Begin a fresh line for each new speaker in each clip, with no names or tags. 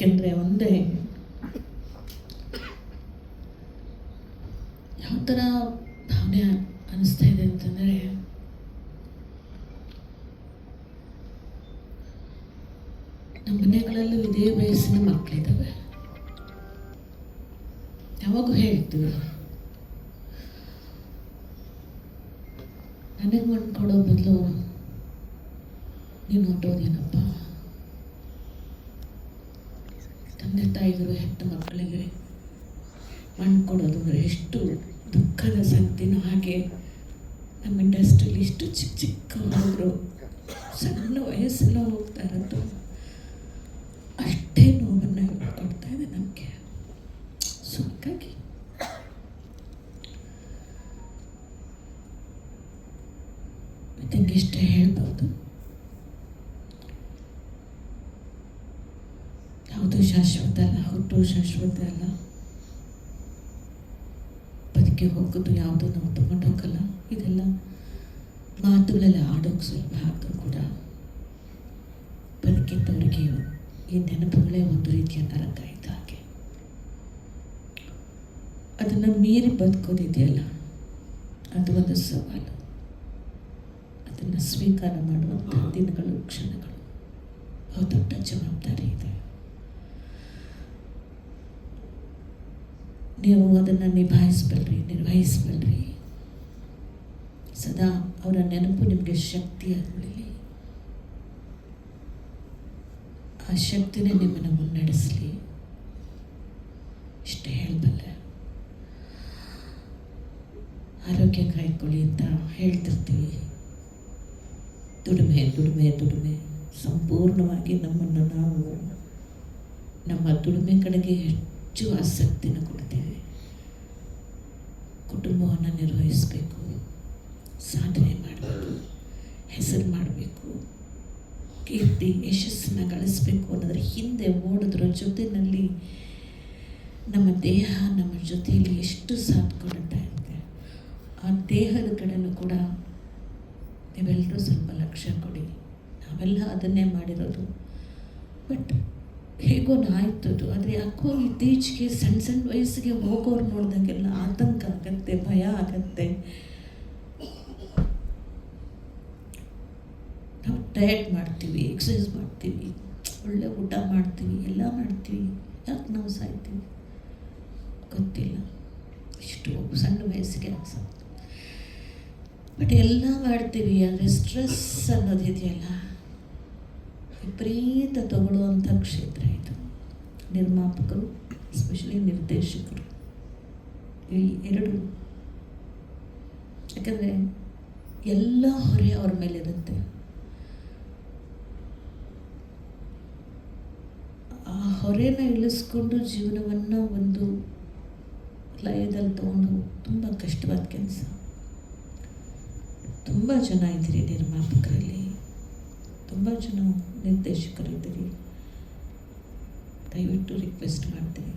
ಯಾಕೆಂದರೆ ಒಂದೇ ಯಾವ ಥರ ಭಾವನೆ ಅನ್ನಿಸ್ತಾ ಇದೆ ಅಂತಂದರೆ, ನಮ್ಮ ಮನೆಗಳಲ್ಲೂ ಇದೇ ವಯಸ್ಸಿನ ಮಕ್ಕಳಿದ್ದಾವೆ. ಯಾವಾಗೂ ಹೇಳ್ತೀವಿ, ನನಗೆ ಮಣ್ಣು ಕೊಡೋ ಬದಲು ನೀನು ಹೊಟ್ಟೋದೇನಪ್ಪ. ತಂದೆ ತಾಯಿಗಳು ಹೆತ್ತ ಮಕ್ಕಳಿಗೆ ಮಣ್ಣು ಕೊಡೋದು ಅಂದರೆ ಎಷ್ಟು ದುಃಖದ ಸಂಗತಿನೋ, ಹಾಗೆ ನಮ್ಮ ಇಂಡಸ್ಟ್ರಿಯಲ್ಲಿ ಇಷ್ಟು ಚಿಕ್ಕ ಚಿಕ್ಕ ಹುಡುಗರು ಸಣ್ಣ ವಯಸ್ಸೆಲ್ಲ ಹೋಗ್ತಾ ಇರೋದು ಅಷ್ಟೇ ನೋವನ್ನು ಕೊಡ್ತಾ ಇದೆ ನಮಗೆ. ಸೊ ಹಾಗಾಗಿ ಇಷ್ಟೇ ಹೇಳ್ಬೋದು. ಯಾವುದು ಶಾಶ್ವತ ಅಲ್ಲ, ಹುಟ್ಟು ಶಾಶ್ವತ ಅಲ್ಲ, ಬದುಕಿ ಹೋಗೋದು ಯಾವುದು ನಾವು ತಗೊಂಡು ಹೋಗಲ್ಲ. ಇದೆಲ್ಲ ಮಾತುಗಳೆಲ್ಲ ಆಡೋಕೆ ಸ್ವಲ್ಪ ಆದರೂ ಕೂಡ ಬದುಕಿದ್ದವರಿಗೆ ಈ ನೆನಪುಗಳೇ ಒಂದು ರೀತಿಯ ನರಕ ಇದ್ದ ಹಾಗೆ. ಅದನ್ನು ಮೀರಿ ಬದುಕೋದಿದೆಯಲ್ಲ, ಅದು ಒಂದು ಸವಾಲು. ಅದನ್ನು ಸ್ವೀಕಾರ ಮಾಡುವಂಥ ದಿನಗಳು, ಕ್ಷಣಗಳು, ದೊಡ್ಡ ಜವಾಬ್ದಾರಿ ಇದೆ. ನೀವು ಅದನ್ನು ನಿರ್ವಹಿಸಬಲ್ರಿ. ಸದಾ ಅವರ ನೆನಪು ನಿಮಗೆ ಶಕ್ತಿಯಾಗಲಿ, ಆ ಶಕ್ತಿನೇ ನಿಮ್ಮನ್ನು ಮುನ್ನಡೆಸಲಿ. ಇಷ್ಟೇ ಹೇಳಬಲ್ಲೆ. ಆರೋಗ್ಯ ಕಾಯ್ಕೊಳ್ಳಿ ಅಂತ ಹೇಳ್ತಿರ್ತೀವಿ. ದುಡಿಮೆ ದುಡಿಮೆ ದುಡಿಮೆ, ಸಂಪೂರ್ಣವಾಗಿ ನಮ್ಮನ್ನು ನಾವು ನಮ್ಮ ದುಡಿಮೆ ಕಡೆಗೆ ಹೆಚ್ಚು ಆಸಕ್ತಿನ ಕೊಡ್ತೀವಿ. ಕುಟುಂಬವನ್ನು ನಿರ್ವಹಿಸಬೇಕು, ಸಾಧನೆ ಮಾಡಬೇಕು, ಹೆಸರು ಮಾಡಬೇಕು, ಕೀರ್ತಿ ಯಶಸ್ಸನ್ನು ಗಳಿಸಬೇಕು ಅನ್ನೋದ್ರ ಹಿಂದೆ ಓಡೋದ್ರ ಜೊತೆಯಲ್ಲಿ ನಮ್ಮ ದೇಹ ನಮ್ಮ ಜೊತೆಯಲ್ಲಿ ಎಷ್ಟು ಸಾಥ್ ಕೊಡುತ್ತಾ ಇರುತ್ತೆ. ಆ ದೇಹದ ಕಡೆಯೂ ಕೂಡ ನೀವೆಲ್ಲರೂ ಸ್ವಲ್ಪ ಲಕ್ಷ್ಯ ಕೊಡಿ. ನಾವೆಲ್ಲ ಅದನ್ನೇ ಮಾಡಿರೋದು, ಬಟ್ ಹೇಗೋ ಆಯ್ತದು. ಆದರೆ ಯಾಕೋ ಇತ್ತೀಚೆಗೆ ಸಣ್ಣ ಸಣ್ಣ ವಯಸ್ಸಿಗೆ ಹೋಗೋರು ನೋಡಿದಾಗೆಲ್ಲ ಆತಂಕ ಆಗತ್ತೆ, ಭಯ ಆಗತ್ತೆ. ನಾವು ಡಯಟ್ ಮಾಡ್ತೀವಿ, ಎಕ್ಸಸೈಸ್ ಮಾಡ್ತೀವಿ, ಒಳ್ಳೆ ಊಟ ಮಾಡ್ತೀವಿ, ಎಲ್ಲ ಮಾಡ್ತೀವಿ. ಯಾಕೆ ನಾವು ಸಾಯ್ತೀವಿ ಗೊತ್ತಿಲ್ಲ. ಇಷ್ಟು ಸಣ್ಣ ವಯಸ್ಸಿಗೆ ಅನ್ಸುತ್ತೆ. ಬಟ್ ಎಲ್ಲ ಮಾಡ್ತೀವಿ, ಆದರೆ ಸ್ಟ್ರೆಸ್ ಅನ್ನೋದಿದೆಯಲ್ಲ, ವಿಪರೀತ ತಗೊಳ್ಳುವಂಥ ಕ್ಷೇತ್ರ ಇದು. ನಿರ್ಮಾಪಕರು, ಎಸ್ಪೆಷಲಿ ನಿರ್ದೇಶಕರು, ಈ ಎರಡು. ಯಾಕಂದರೆ ಎಲ್ಲ ಹೊರೆ ಅವ್ರ ಮೇಲಿರುತ್ತೆ. ಆ ಹೊರೆನ ಇಳಿಸ್ಕೊಂಡು ಜೀವನವನ್ನು ಒಂದು ಲಯದಲ್ಲಿ ತೊಗೊಂಡು ತುಂಬ ಕಷ್ಟವಾದ ಕೆಲಸ. ತುಂಬ ಜನ ಇದ್ದೀರಿ ನಿರ್ಮಾಪಕರಲ್ಲಿ, ತುಂಬ ಜನ ನಿರ್ದೇಶಕರಿದ್ದೀರಿ. ದಯವಿಟ್ಟು ರಿಕ್ವೆಸ್ಟ್ ಮಾಡ್ತೀನಿ,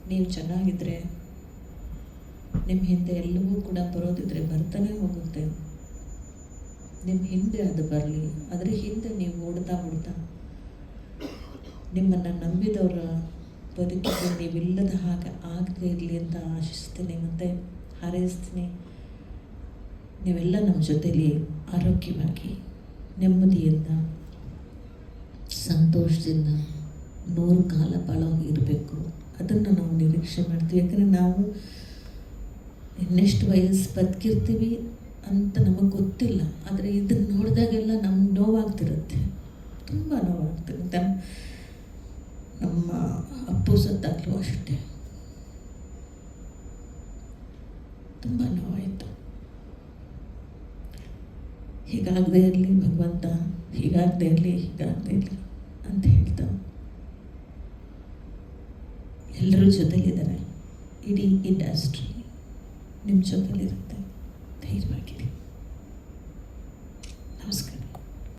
ನೀವು ಚೆನ್ನಾಗಿದ್ದರೆ ನಿಮ್ಮ ಹಿಂದೆ ಎಲ್ಲವೂ ಕೂಡ ಬರೋದಿದ್ರೆ ಬರ್ತಾನೆ ಹೋಗುತ್ತೆ. ನಿಮ್ಮ ಹಿಂದೆ ಅದು ಬರಲಿ, ಅದರ ಹಿಂದೆ ನೀವು ಓಡ್ತಾ ನಿಮ್ಮನ್ನು ನಂಬಿದವರ ಬದುಕಿಗೆ ನೀವಿಲ್ಲದ ಹಾಗೆ ಆಗದೇ ಇರಲಿ ಅಂತ ಆಶಿಸ್ತೀನಿ ಮತ್ತು ಹಾರೈಸ್ತೀನಿ. ನೀವೆಲ್ಲ ನಮ್ಮ ಜೊತೆಲಿ ಆರೋಗ್ಯವಾಗಿ, ನೆಮ್ಮದಿಯಿಂದ, ಸಂತೋಷದಿಂದ 100 ಕಾಲ ಬಾಳೋ ಇರಬೇಕು. ಅದನ್ನು ನಾವು ನಿರೀಕ್ಷೆ ಮಾಡ್ತೀವಿ. ಯಾಕಂದರೆ ನಾವು ಇನ್ನೆಷ್ಟು ವಯಸ್ಸು ಬದುಕಿರ್ತೀವಿ ಅಂತ ನಮಗೆ ಗೊತ್ತಿಲ್ಲ. ಆದರೆ ಇದನ್ನು ನೋಡಿದಾಗೆಲ್ಲ ನಮ್ಗೆ ನೋವಾಗ್ತಿರುತ್ತೆ, ತುಂಬ ನೋವಾಗ್ತಿರುತ್ತೆ. ನಮ್ಮ ಅಪ್ಪು ಸತ್ತಾಗಲೂ ಅಷ್ಟೇ ತುಂಬ ನೋವಾಯಿತು. ಹೀಗಾಗದೇ ಇರಲಿ ಭಗವಂತ, ಹೀಗಾಗದೇ ಇರಲಿ ಅಂತ ಹೇಳ್ತಾ ಎಲ್ಲರೂ ಜೊತೆಲಿದ್ದಾರೆ. ಇಡೀ ಇಂಡಸ್ಟ್ರಿ ನಿಮ್ಮ ಜೊತೆಲಿರುತ್ತೆ. ಧೈರ್ಯವಾಗಿರಿ.